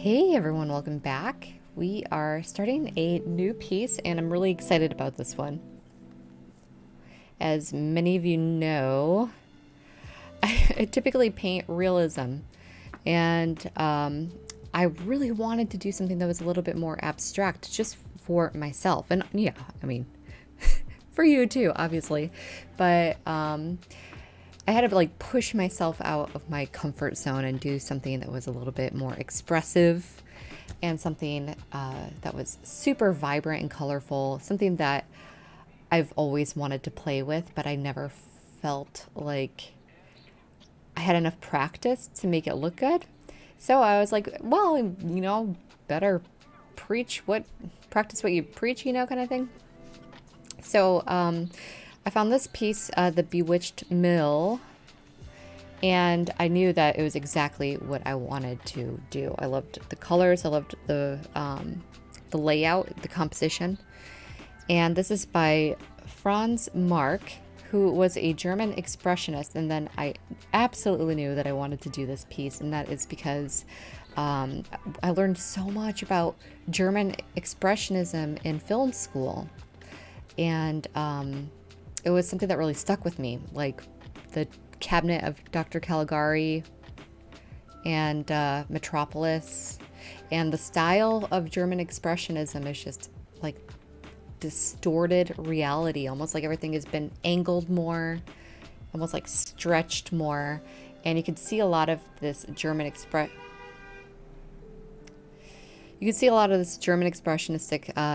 Hey everyone, welcome back. We are starting a new piece and I'm really excited about this one. As many of you know, I typically paint realism and I really wanted to do something that was a little bit more abstract just for myself. And yeah, I mean, for you too, obviously. But I had to like push myself out of my comfort zone and do something that was a little bit more expressive and something that was super vibrant and colorful, something that I've always wanted to play with, but I never felt like I had enough practice to make it look good. So I was like, well, better practice what you preach, kind of thing. So I found this piece, the Bewitched Mill, and I knew that it was exactly what I wanted to do. I loved the colors, I loved the layout, the composition. And this is by Franz Marc, who was a German expressionist. And then I absolutely knew that I wanted to do this piece, and that is because I learned so much about German expressionism in film school. And it was something that really stuck with me, like the cabinet of Dr. Caligari and Metropolis. And the style of German expressionism is just like distorted reality, almost like everything has been angled more, almost like stretched more. And you can see a lot of this German expressionistic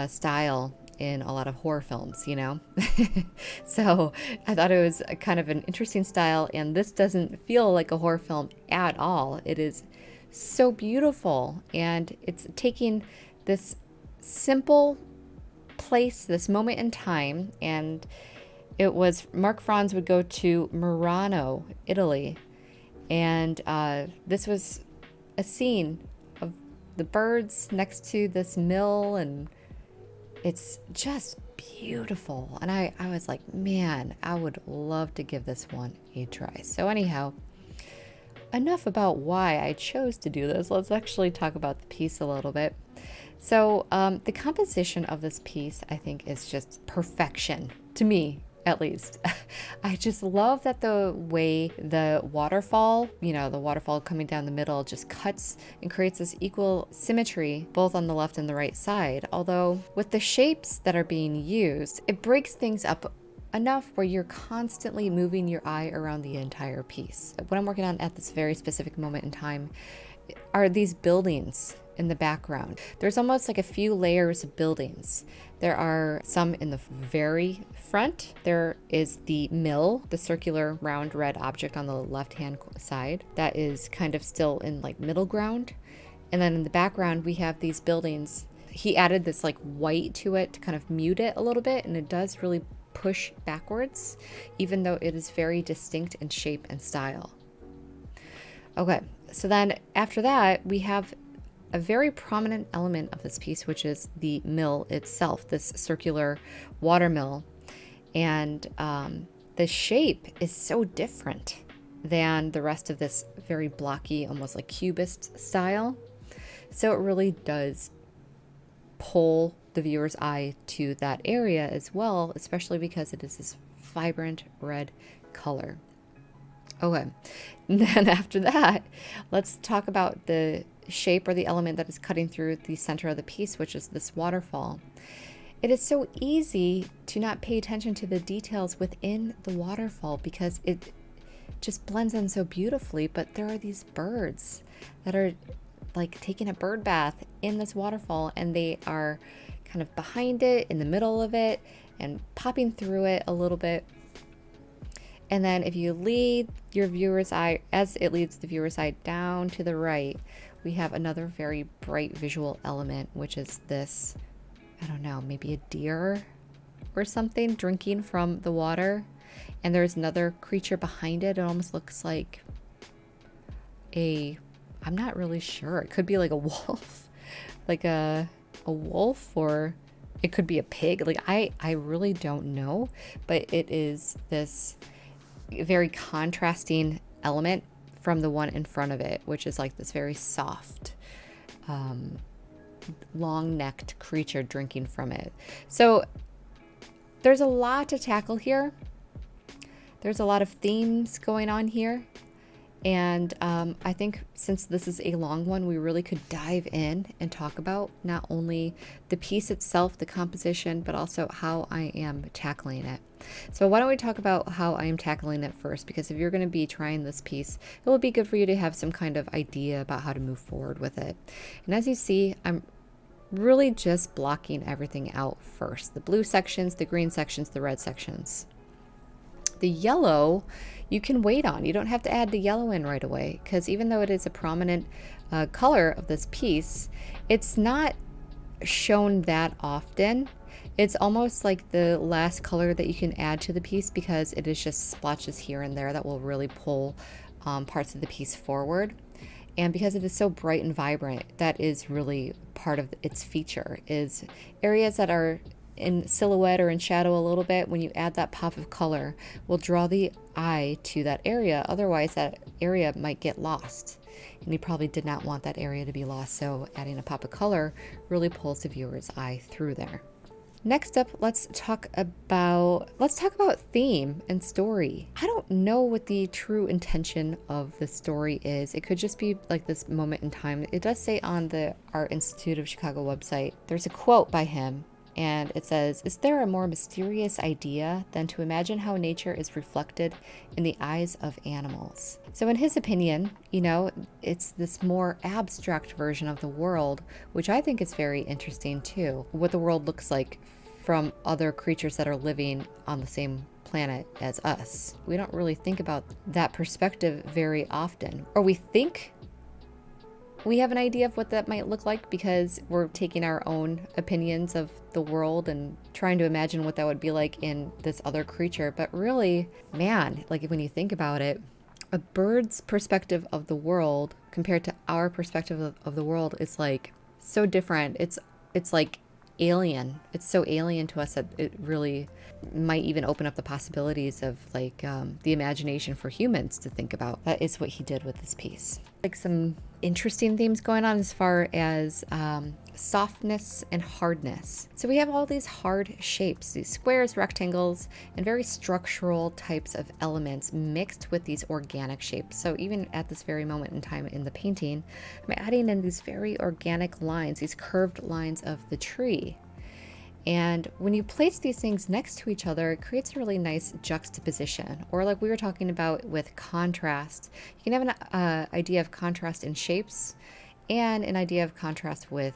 style in a lot of horror films, So I thought it was a kind of an interesting style, and this doesn't feel like a horror film at all. It is so beautiful, and it's taking this simple place, this moment in time, and it was Mark Franz would go to Murano, Italy, and this was a scene of the birds next to this mill, and it's just beautiful. And I was like, man, I would love to give this one a try. So anyhow, enough about why I chose to do this. Let's actually talk about the piece a little bit. So the composition of this piece, I think, is just perfection, to me at least. I just love that the way the waterfall, the waterfall coming down the middle just cuts and creates this equal symmetry both on the left and the right side. Although with the shapes that are being used, it breaks things up enough where you're constantly moving your eye around the entire piece. What I'm working on at this very specific moment in time are these buildings in the background. There's almost like a few layers of buildings. There are some in the very front. There is the mill, the circular round red object on the left-hand side that is kind of still in like middle ground. And then in the background, we have these buildings. He added this like white to it to kind of mute it a little bit, and it does really push backwards, even though it is very distinct in shape and style. Okay, so then after that, we have a very prominent element of this piece, which is the mill itself, this circular water mill. And the shape is so different than the rest of this very blocky, almost like cubist style. So it really does pull the viewer's eye to that area as well, especially because it is this vibrant red color. Okay, and then after that, let's talk about the shape or the element that is cutting through the center of the piece, which is this waterfall. It is so easy to not pay attention to the details within the waterfall because it just blends in so beautifully, but there are these birds that are like taking a bird bath in this waterfall, and they are kind of behind it, in the middle of it, and popping through it a little bit. And then if you lead your viewer's eye, as it leads the viewer's eye down to the right, we have another very bright visual element, which is this, I don't know, maybe a deer or something drinking from the water. And there's another creature behind it. It almost looks like I'm not really sure. It could be like a wolf, like a wolf, or it could be a pig. Like I really don't know, but it is this very contrasting element from the one in front of it, which is like this very soft long-necked creature drinking from it. So there's a lot to tackle here. There's a lot of themes going on here. And I think since this is a long one, we really could dive in and talk about not only the piece itself, the composition, but also how I am tackling it. So why don't we talk about how I am tackling it first? Because if you're going to be trying this piece, it will be good for you to have some kind of idea about how to move forward with it. And as you see, I'm really just blocking everything out first. The blue sections, the green sections, the red sections. The yellow, you can wait on. You don't have to add the yellow in right away, because even though it is a prominent color of this piece, it's not shown that often. It's almost like the last color that you can add to the piece, because it is just splotches here and there that will really pull parts of the piece forward. And because it is so bright and vibrant, that is really part of its feature, is areas that are in silhouette or in shadow a little bit. When you add that pop of color, will draw the eye to that area. Otherwise, that area might get lost. And you probably did not want that area to be lost. So adding a pop of color really pulls the viewer's eye through there. Next up, let's talk about theme and story. I don't know what the true intention of the story is. It could just be like this moment in time. It does say on the Art Institute of Chicago website, there's a quote by him, and it says, "Is there a more mysterious idea than to imagine how nature is reflected in the eyes of animals?" So in his opinion, it's this more abstract version of the world, which I think is very interesting too. What the world looks like from other creatures that are living on the same planet as us. We don't really think about that perspective very often. Or we think we have an idea of what that might look like because we're taking our own opinions of the world and trying to imagine what that would be like in this other creature. But really, man, like when you think about it, a bird's perspective of the world compared to our perspective of the world is like so different. It's like alien. It's so alien to us that it really might even open up the possibilities of like the imagination for humans to think about. That is what he did with this piece. Like some interesting themes going on as far as softness and hardness. So we have all these hard shapes, these squares, rectangles, and very structural types of elements mixed with these organic shapes. So even at this very moment in time in the painting, I'm adding in these very organic lines, these curved lines of the tree. And when you place these things next to each other, it creates a really nice juxtaposition. Or like we were talking about with contrast, you can have an idea of contrast in shapes and an idea of contrast with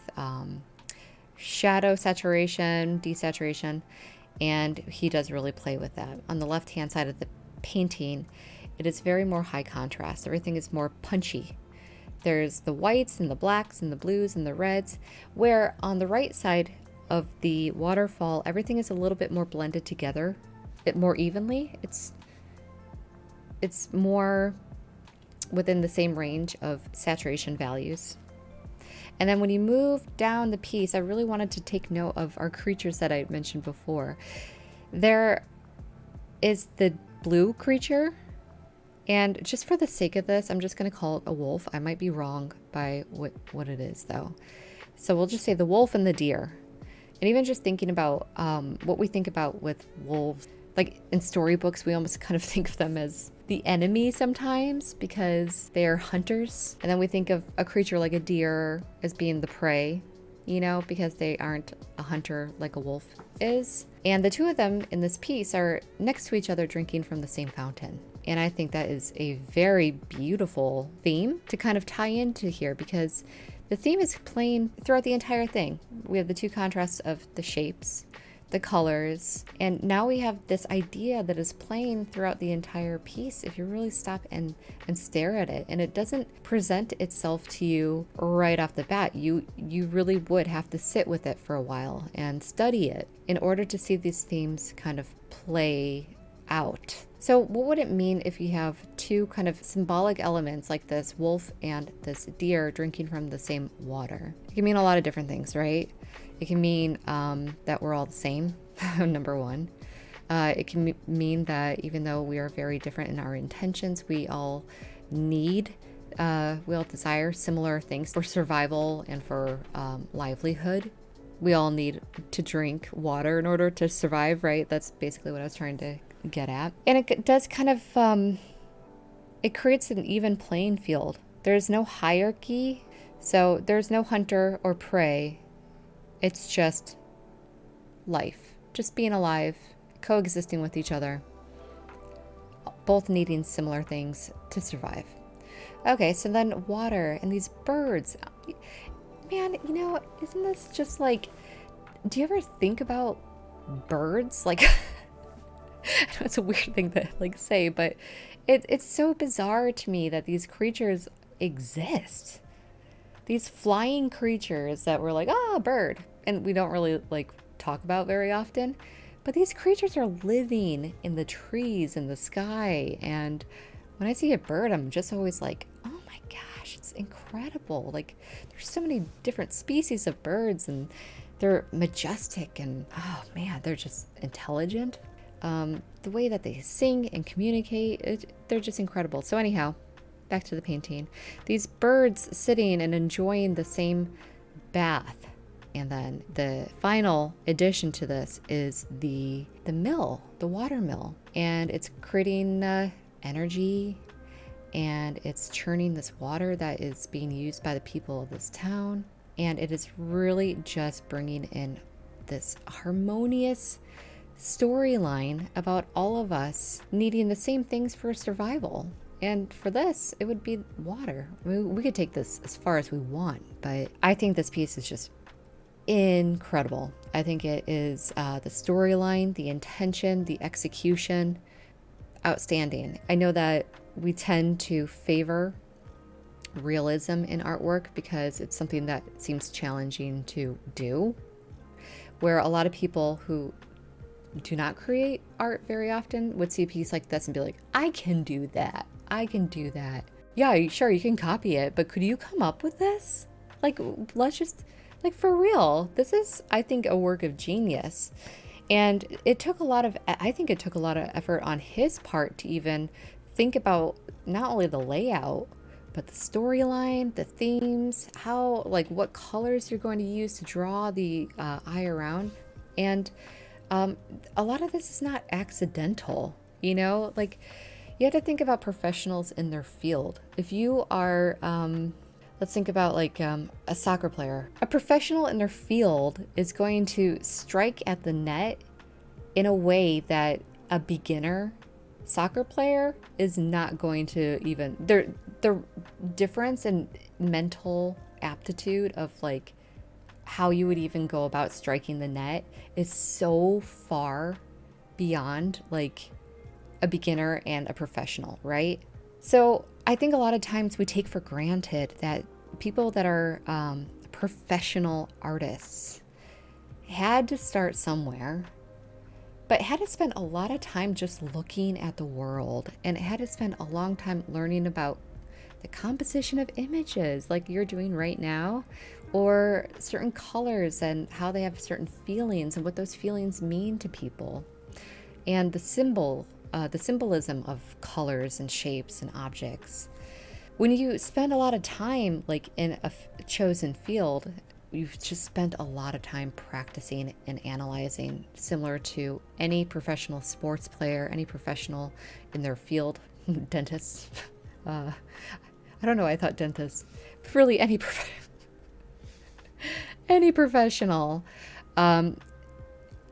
shadow, saturation, desaturation. And he does really play with that. On the left-hand side of the painting, it is very more high contrast. Everything is more punchy. There's the whites and the blacks and the blues and the reds, where on the right side of the waterfall, everything is a little bit more blended together, a bit more evenly. It's more within the same range of saturation values. And then when you move down the piece, I really wanted to take note of our creatures that I mentioned before. There is the blue creature, and just for the sake of this, I'm just going to call it a wolf. I might be wrong by what it is though. So we'll just say the wolf and the deer. And even just thinking about what we think about with wolves, like in storybooks, we almost kind of think of them as the enemy sometimes because they're hunters. And then we think of a creature like a deer as being the prey, because they aren't a hunter like a wolf is. And the two of them in this piece are next to each other drinking from the same fountain. And I think that is a very beautiful theme to kind of tie into here, because the theme is playing throughout the entire thing. We have the two contrasts of the shapes, the colors, and now we have this idea that is playing throughout the entire piece if you really stop and stare at it. And it doesn't present itself to you right off the bat. You really would have to sit with it for a while and study it in order to see these themes kind of play out. So what would it mean if you have two kind of symbolic elements like this wolf and this deer drinking from the same water? It can mean a lot of different things, right? It can mean that we're all the same, number one. It can mean that even though we are very different in our intentions, we all need we all desire similar things for survival and for livelihood. We all need to drink water in order to survive, right? That's basically what I was trying to get at. And it does kind of, it creates an even playing field. There's no hierarchy, so there's no hunter or prey. It's just life, just being alive, coexisting with each other, both needing similar things to survive. Okay, so then water and these birds. Man, you know, isn't this just like, do you ever think about birds? Like, I know it's a weird thing to like say, but it's so bizarre to me that these creatures exist. These flying creatures that we're like, oh, a bird. And we don't really like talk about very often. But these creatures are living in the trees, in the sky. And when I see a bird, I'm just always like, oh my gosh, it's incredible. Like, there's so many different species of birds, and they're majestic, and oh man, they're just intelligent. The way that they sing and communicate, they're just incredible. So anyhow, back to the painting. These birds sitting and enjoying the same bath. And then the final addition to this is the mill, the water mill. And it's creating energy, and it's churning this water that is being used by the people of this town. And it is really just bringing in this harmonious storyline about all of us needing the same things for survival. And for this, it would be water. I mean, we could take this as far as we want, but I think this piece is just incredible. I think it is the storyline, the intention, the execution, outstanding. I know that we tend to favor realism in artwork because it's something that seems challenging to do, where a lot of people who do not create art very often would see a piece like this and be like, I can do that. I can do that. Yeah, sure, you can copy it, but could you come up with this? Like, let's just, like, for real, this is, I think, a work of genius. And it took a lot of, I think it took a lot of effort on his part to even think about not only the layout, but the storyline, the themes, how, like, what colors you're going to use to draw the eye around. And a lot of this is not accidental, you know? Like, you have to think about professionals in their field. If you are, let's think about like a soccer player. A professional in their field is going to strike at the net in a way that a beginner soccer player is not going to even, the difference in mental aptitude of like how you would even go about striking the net is so far beyond like a beginner and a professional, right? So I think a lot of times we take for granted that people that are professional artists had to start somewhere, but had to spend a lot of time just looking at the world, and had to spend a long time learning about the composition of images like you're doing right now, or certain colors and how they have certain feelings and what those feelings mean to people, and the symbolism of colors and shapes and objects. When you spend a lot of time like in a chosen field, you've just spent a lot of time practicing and analyzing, similar to any professional sports player, any professional in their field, dentists. I don't know, I thought dentists, but really any any professional. And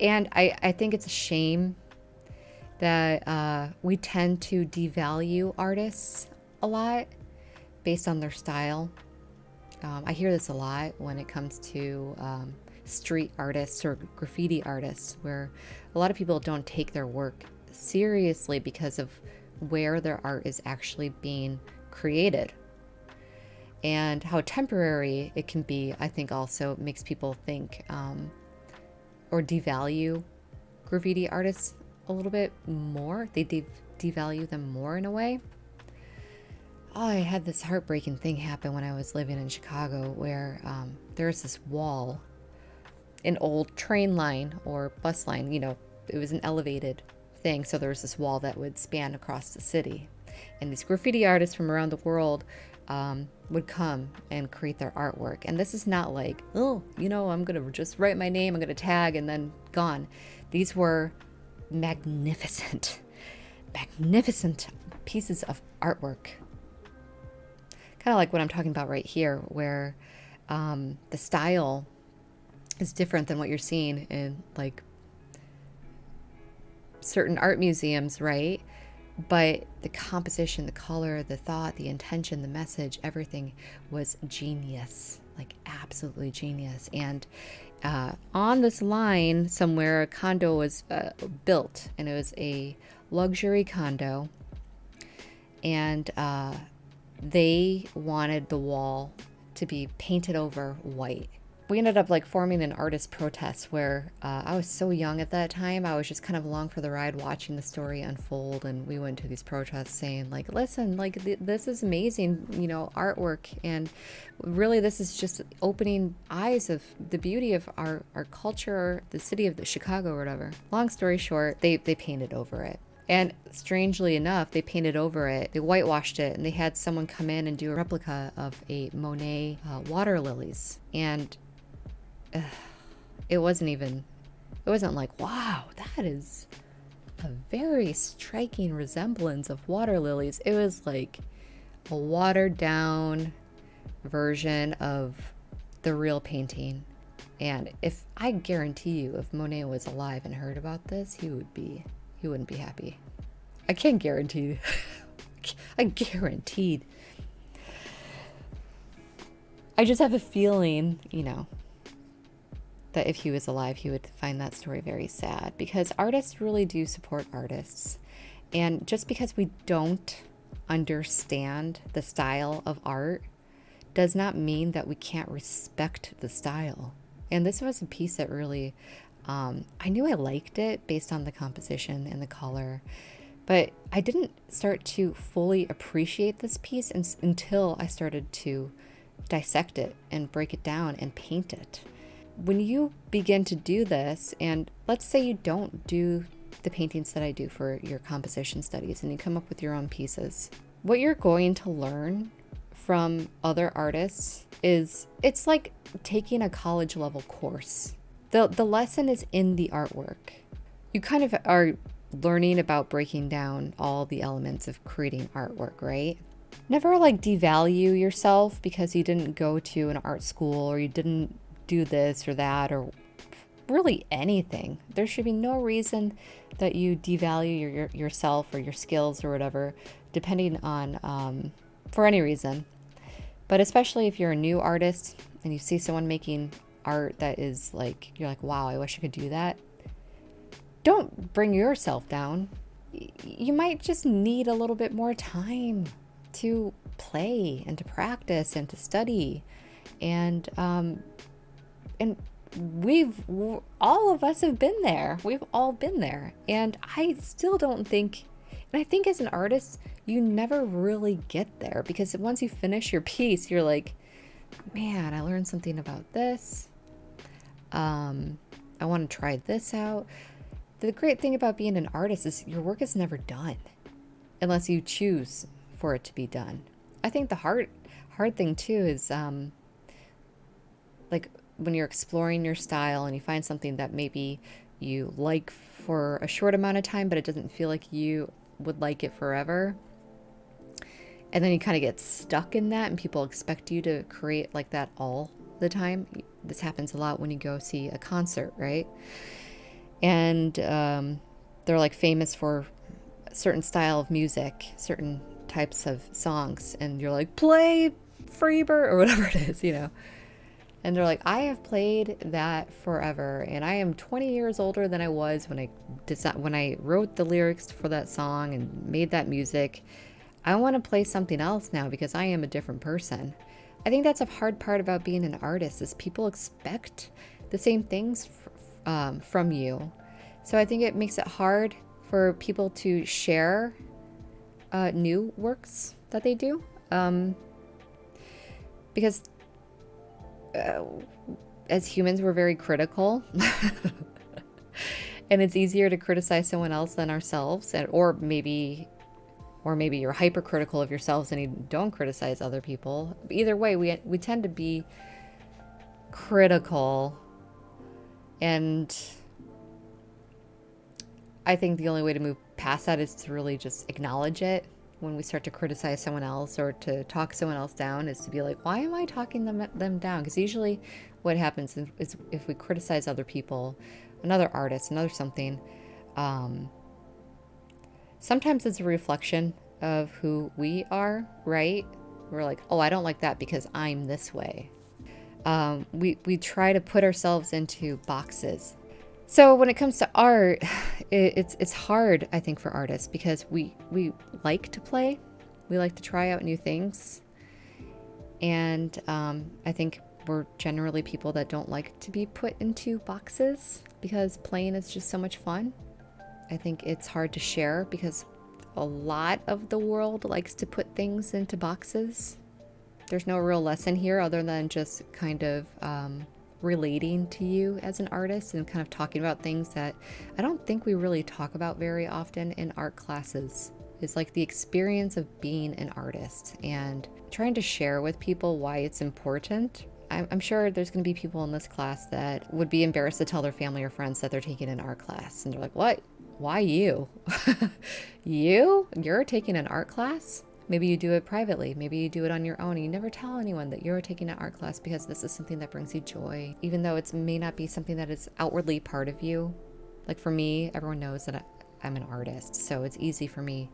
I think it's a shame that we tend to devalue artists a lot based on their style. I hear this a lot when it comes to street artists or graffiti artists, where a lot of people don't take their work seriously because of where their art is actually being created. And how temporary it can be, I think also makes people think or devalue graffiti artists a little bit more. They devalue them more in a way. Oh, I had this heartbreaking thing happen when I was living in Chicago, where there was this wall, an old train line or bus line, you know, it was an elevated thing. So there was this wall that would span across the city. And these graffiti artists from around the world would come and create their artwork. And this is not like, oh, I'm going to just write my name, I'm going to tag, and then gone. These were magnificent, magnificent pieces of artwork. Kind of like what I'm talking about right here, where the style is different than what you're seeing in like certain art museums, right? But the composition, the color, the thought, the intention, the message, everything was genius, like absolutely genius. And on this line somewhere, a condo was built, and it was a luxury condo. And they wanted the wall to be painted over white. We ended up like forming an artist protest where I was so young at that time. I was just kind of along for the ride, watching the story unfold. And we went to these protests saying like, listen, like this is amazing, artwork. And really this is just opening eyes of the beauty of our culture, the city of Chicago or whatever. Long story short, they painted over it. And strangely enough, they painted over it, they whitewashed it, and they had someone come in and do a replica of a Monet water lilies. And it wasn't like, wow, that is a very striking resemblance of water lilies. It was like a watered down version of the real painting. And I guarantee you, if Monet was alive and heard about this, he wouldn't be happy. I can't guarantee. I guaranteed. I just have a feeling, that if he was alive, he would find that story very sad, because artists really do support artists. And just because we don't understand the style of art does not mean that we can't respect the style. And this was a piece that really, I knew I liked it based on the composition and the color, but I didn't start to fully appreciate this piece until I started to dissect it and break it down and paint it. When you begin to do this, and let's say you don't do the paintings that I do for your composition studies and you come up with your own pieces, what you're going to learn from other artists is it's like taking a college level course. The lesson is in the artwork. You kind of are learning about breaking down all the elements of creating artwork, right? Never like devalue yourself because you didn't go to an art school or you didn't do this or that or really anything. There should be no reason that you devalue yourself or your skills or whatever, depending on, for any reason. But especially if you're a new artist and you see someone making art that is like, you're like, wow, I wish I could do that. Don't bring yourself down. You might just need a little bit more time to play and to practice and to study. And all of us have been there. We've all been there. And I still don't think, and I think as an artist, you never really get there, because once you finish your piece, you're like, man, I learned something about this. I want to try this out. The great thing about being an artist is your work is never done unless you choose for it to be done. I think the hard thing too is like when you're exploring your style and you find something that maybe you like for a short amount of time, but it doesn't feel like you would like it forever. And then you kind of get stuck in that and people expect you to create like that all the time. This happens a lot when you go see a concert, right? And they're like famous for a certain style of music, certain types of songs. And you're like, play Freebird or whatever it is, And they're like, I have played that forever, and I am 20 years older than I was when I wrote the lyrics for that song and made that music. I want to play something else now because I am a different person. I think that's a hard part about being an artist is people expect the same things from you. So I think it makes it hard for people to share new works that they do because as humans, we're very critical. And it's easier to criticize someone else than ourselves, or maybe or maybe you're hypercritical of yourselves and you don't criticize other people. Either way, we tend to be critical, and I think the only way to move past that is to really just acknowledge it. When we start to criticize someone else or to talk someone else down, is to be like, why am I talking them down? Because usually what happens is if we criticize other people, another artist, another something, um, sometimes it's a reflection of who we are, right? We're like, oh, I don't like that because I'm this way. We try to put ourselves into boxes. So when it comes to art, it's hard, I think, for artists because we like to play, we like to try out new things, and I think we're generally people that don't like to be put into boxes because playing is just so much fun. I think it's hard to share because a lot of the world likes to put things into boxes. There's no real lesson here other than just kind of relating to you as an artist and kind of talking about things that I don't think we really talk about very often in art classes. It's like the experience of being an artist and trying to share with people why it's important. I'm sure there's going to be people in this class that would be embarrassed to tell their family or friends that they're taking an art class. And they're like, what? Why you? You? You're taking an art class? Maybe you do it privately. Maybe you do it on your own. And you never tell anyone that you're taking an art class because this is something that brings you joy, even though it may not be something that is outwardly part of you. Like for me, everyone knows that I'm an artist, so it's easy for me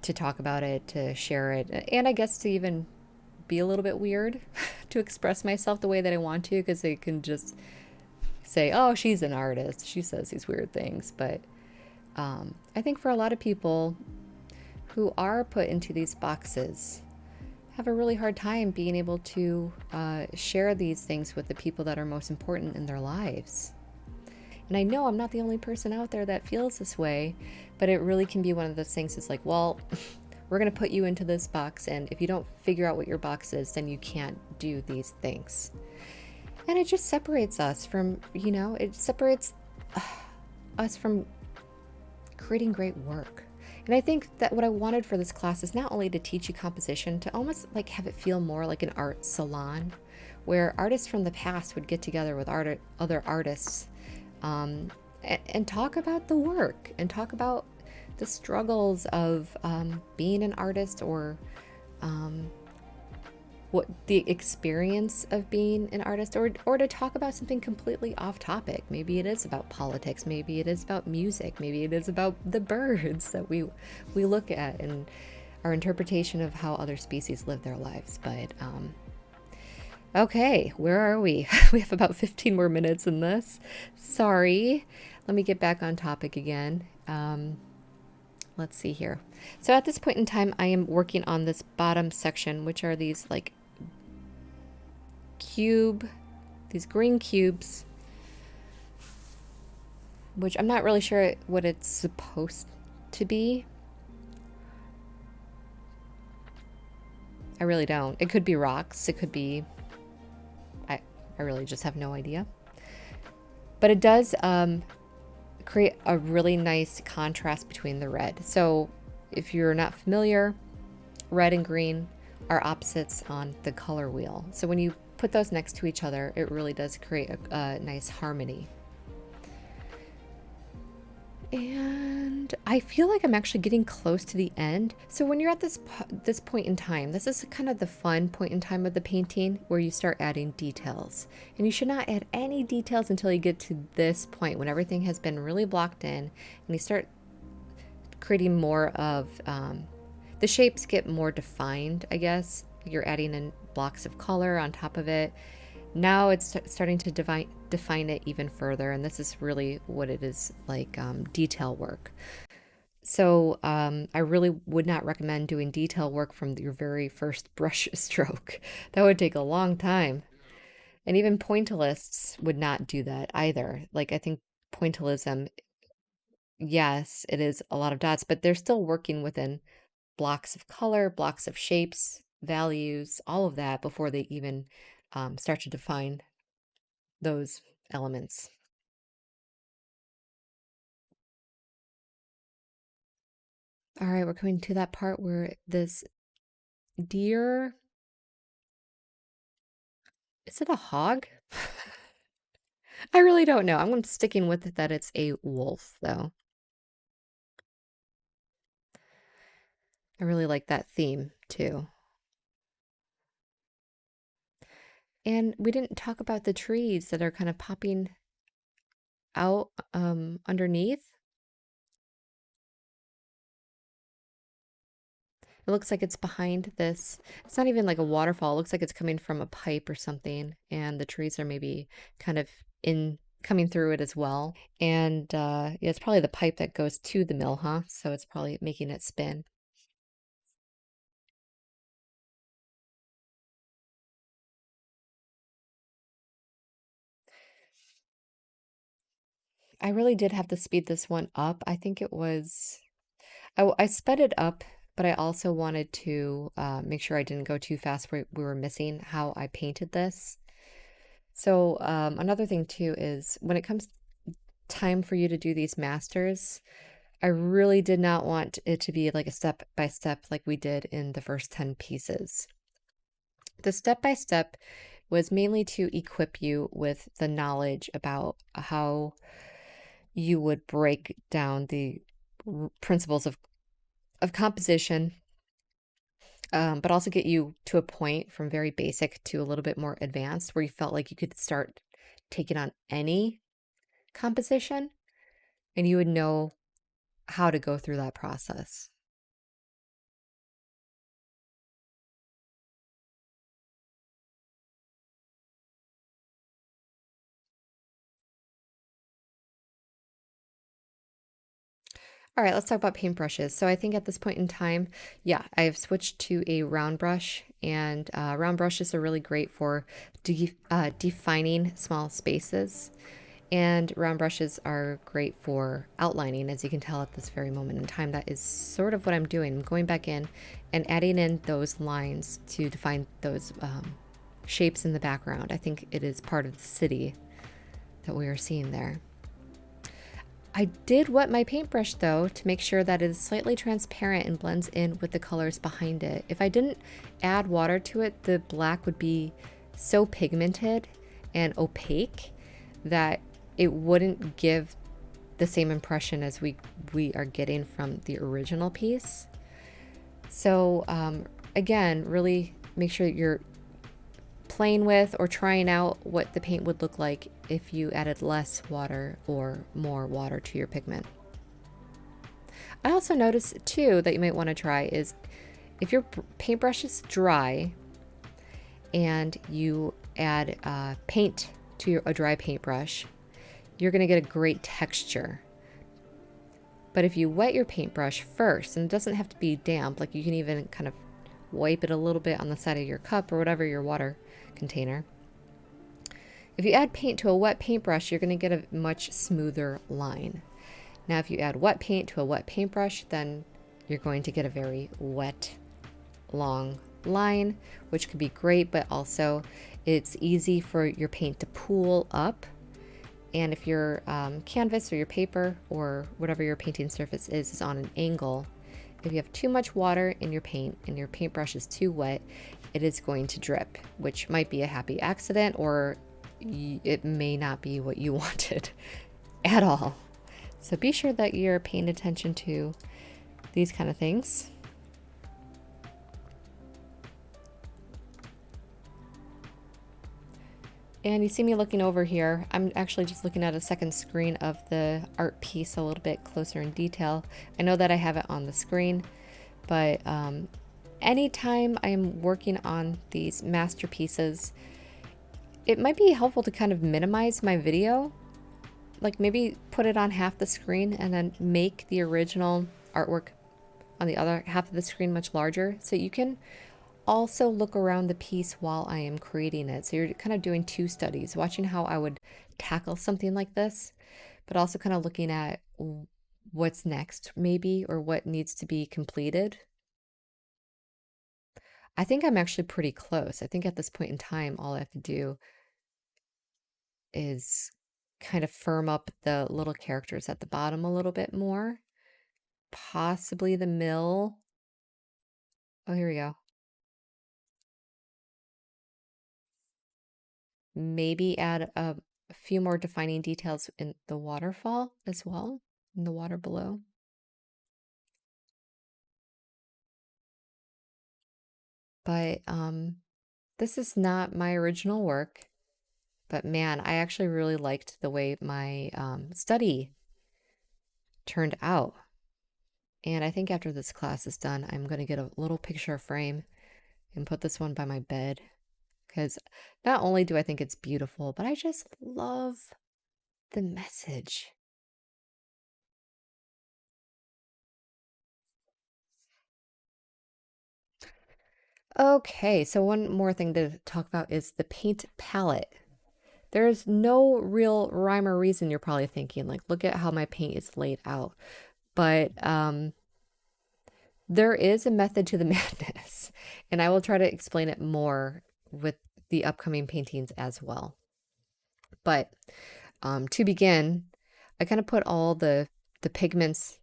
to talk about it, to share it, and I guess to even be a little bit weird to express myself the way that I want to, because they can just say, oh, she's an artist. She says these weird things. But I think for a lot of people who are put into these boxes have a really hard time being able to share these things with the people that are most important in their lives. And I know I'm not the only person out there that feels this way, but it really can be one of those things. It's like, well, we're going to put you into this box, and if you don't figure out what your box is, then you can't do these things. And it just separates us from, it separates us from creating great work. And I think that what I wanted for this class is not only to teach you composition, to almost like have it feel more like an art salon, where artists from the past would get together with other artists and talk about the work and talk about the struggles of being an artist, or what the experience of being an artist, or to talk about something completely off topic. Maybe it is about politics, maybe it is about music, maybe it is about the birds that we look at and our interpretation of how other species live their lives. But okay, where are we? We have about 15 more minutes in this. Sorry. Let me get back on topic again. Let's see here. So at this point in time, I am working on this bottom section, which are these like these green cubes, which I'm not really sure what it's supposed to be. I really don't. It could be rocks. It could be, I really just have no idea. But it does create a really nice contrast between the red. So if you're not familiar, red and green are opposites on the color wheel. So when you put those next to each other, it really does create a nice harmony. And I feel like I'm actually getting close to the end. So when you're at this point in time, this is kind of the fun point in time of the painting where you start adding details. And you should not add any details until you get to this point when everything has been really blocked in and you start creating more of, the shapes get more defined, I guess. You're adding in blocks of color on top of it. Now it's starting to define it even further, and this is really what it is like, detail work. So I really would not recommend doing detail work from your very first brush stroke. That would take a long time. And even pointillists would not do that either. Like, I think pointillism, yes, it is a lot of dots, but they're still working within blocks of color, blocks of shapes, values, all of that before they even start to define those elements. All right, we're coming to that part where this deer, is it a hog? I really don't know. I'm sticking with it that it's a wolf, though. I really like that theme, too. And we didn't talk about the trees that are kind of popping out underneath. It looks like it's behind this. It's not even like a waterfall. It looks like it's coming from a pipe or something, and the trees are maybe kind of in coming through it as well. And yeah, it's probably the pipe that goes to the mill, huh? So it's probably making it spin. I really did have to speed this one up. I think it was, I sped it up, but I also wanted to make sure I didn't go too fast where we were missing how I painted this. So another thing too is when it comes time for you to do these masters, I really did not want it to be like a step by step like we did in the first 10 pieces. The step by step was mainly to equip you with the knowledge about how you would break down the principles of composition, but also get you to a point from very basic to a little bit more advanced where you felt like you could start taking on any composition and you would know how to go through that process. All right, let's talk about paintbrushes. So I think at this point in time, yeah, I've switched to a round brush, and round brushes are really great for defining small spaces. And round brushes are great for outlining, as you can tell at this very moment in time. That is sort of what I'm doing. I'm going back in and adding in those lines to define those shapes in the background. I think it is part of the city that we are seeing there. I did wet my paintbrush though to make sure that it is slightly transparent and blends in with the colors behind it. If I didn't add water to it, the black would be so pigmented and opaque that it wouldn't give the same impression as we are getting from the original piece. So again, really make sure that you're playing with or trying out what the paint would look like if you added less water or more water to your pigment. I also noticed too that you might want to try is if your paintbrush is dry and you add paint to a dry paintbrush, you're going to get a great texture. But if you wet your paintbrush first, and it doesn't have to be damp, like you can even kind of wipe it a little bit on the side of your cup or whatever your water container. If you add paint to a wet paintbrush, you're going to get a much smoother line. Now, if you add wet paint to a wet paintbrush, then you're going to get a very wet, long line, which could be great, but also it's easy for your paint to pool up. And if your canvas or your paper or whatever your painting surface is on an angle, if you have too much water in your paint and your paintbrush is too wet, it is going to drip, which might be a happy accident or it may not be what you wanted at all. So be sure that you're paying attention to these kind of things. And you see me looking over here. I'm actually just looking at a second screen of the art piece a little bit closer in detail. I know that I have it on the screen, but anytime I'm working on these masterpieces, it might be helpful to kind of minimize my video. Like maybe put it on half the screen and then make the original artwork on the other half of the screen much larger so you can also look around the piece while I am creating it. So you're kind of doing two studies, watching how I would tackle something like this, but also kind of looking at what's next maybe or what needs to be completed. I think I'm actually pretty close. I think at this point in time, all I have to do is kind of firm up the little characters at the bottom a little bit more. possibly the mill. Oh, here we go. Maybe add a few more defining details in the waterfall as well, in the water below. But this is not my original work. But man, I actually really liked the way my study turned out. And I think after this class is done, I'm going to get a little picture frame and put this one by my bed. Because not only do I think it's beautiful, but I just love the message. Okay, so one more thing to talk about is the paint palette. There's no real rhyme or reason, you're probably thinking, like, look at how my paint is laid out. But there is a method to the madness, and I will try to explain it more with the upcoming paintings as well. But to begin, I kind of put all the pigments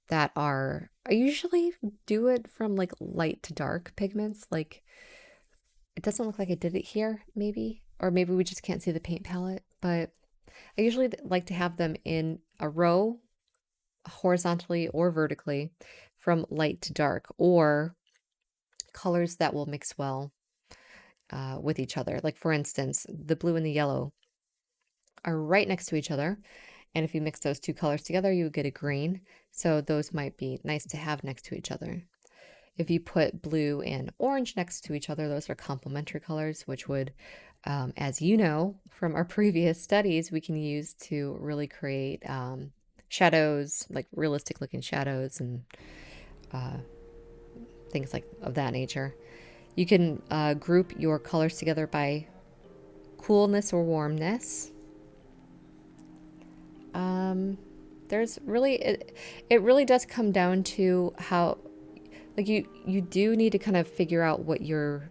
that are, I usually do it from like light to dark pigments. Like, it doesn't look like I did it here, maybe, or maybe we just can't see the paint palette, but I usually like to have them in a row, horizontally or vertically, from light to dark, or colors that will mix well with each other. Like, for instance, the blue and the yellow are right next to each other. And if you mix those two colors together, you would get a green. So those might be nice to have next to each other. If you put blue and orange next to each other, those are complementary colors, which would, as you know from our previous studies, we can use to really create shadows, like realistic looking shadows and things like of that nature. You can group your colors together by coolness or warmness. There's really, it really does come down to how, like, you do need to kind of figure out what your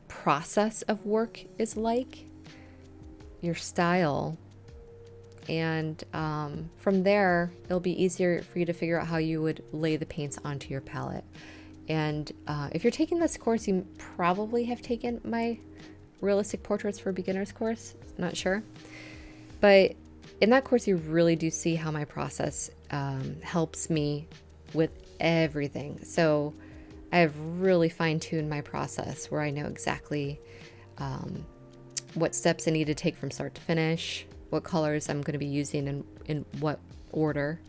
process of work is like, your style, and from there it'll be easier for you to figure out how you would lay the paints onto your palette. And if you're taking this course, you probably have taken my realistic portraits for beginners course, not sure, but in that course you really do see how my process helps me with everything. So I've really fine-tuned my process where I know exactly what steps I need to take from start to finish, what colors I'm going to be using and in what order.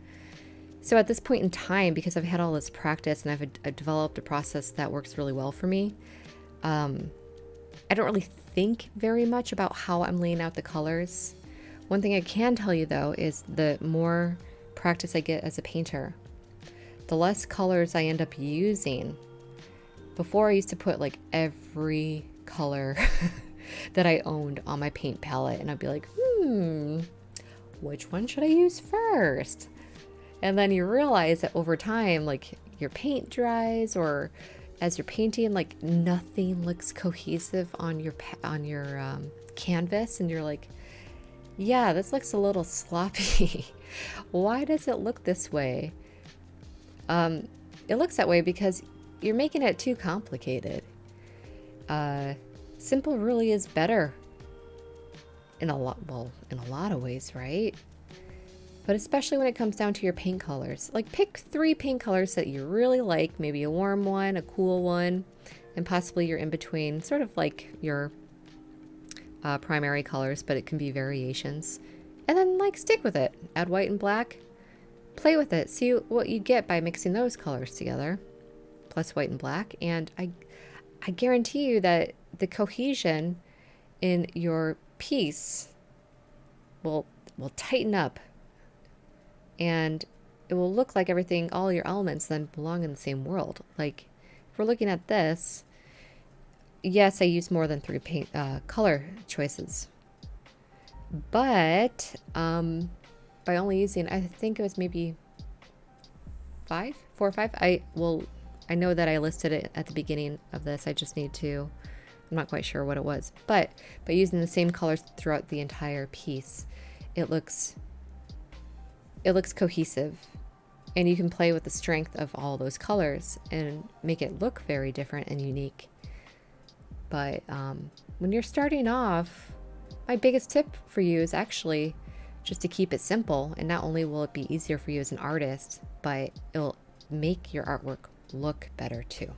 So at this point in time, because I've had all this practice and I've developed a process that works really well for me, I don't really think very much about how I'm laying out the colors. One thing I can tell you though is the more practice I get as a painter, the less colors I end up using. Before, I used to put like every color that I owned on my paint palette, and I'd be like, which one should I use first? And then you realize that over time, like, your paint dries, or as you're painting, like, nothing looks cohesive on your canvas, and you're like, yeah, this looks a little sloppy. Why does it look this way? It looks that way because you're making it too complicated. Simple really is better in a lot of ways, right? But especially when it comes down to your paint colors. Like, pick 3 paint colors that you really like, maybe a warm one, a cool one, and possibly your in-between, sort of like your primary colors, but it can be variations. And then, like, stick with it. Add white and black. Play with it. See what you get by mixing those colors together, plus white and black. And I guarantee you that the cohesion in your piece will tighten up, and it will look like everything, all your elements then belong in the same world. Like, if we're looking at this, yes, I use more than 3 paint color choices, but by only using, I think it was maybe 4 or 5. I know that I listed it at the beginning of this. I just need to, I'm not quite sure what it was, but by using the same colors throughout the entire piece, it looks cohesive. And you can play with the strength of all those colors and make it look very different and unique. But when you're starting off, my biggest tip for you is actually just to keep it simple. And not only will it be easier for you as an artist, but it'll make your artwork look better too.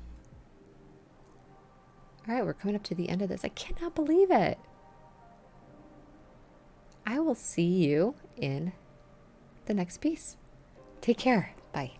All right, we're coming up to the end of this. I cannot believe it. I will see you in the next piece. Take care. Bye.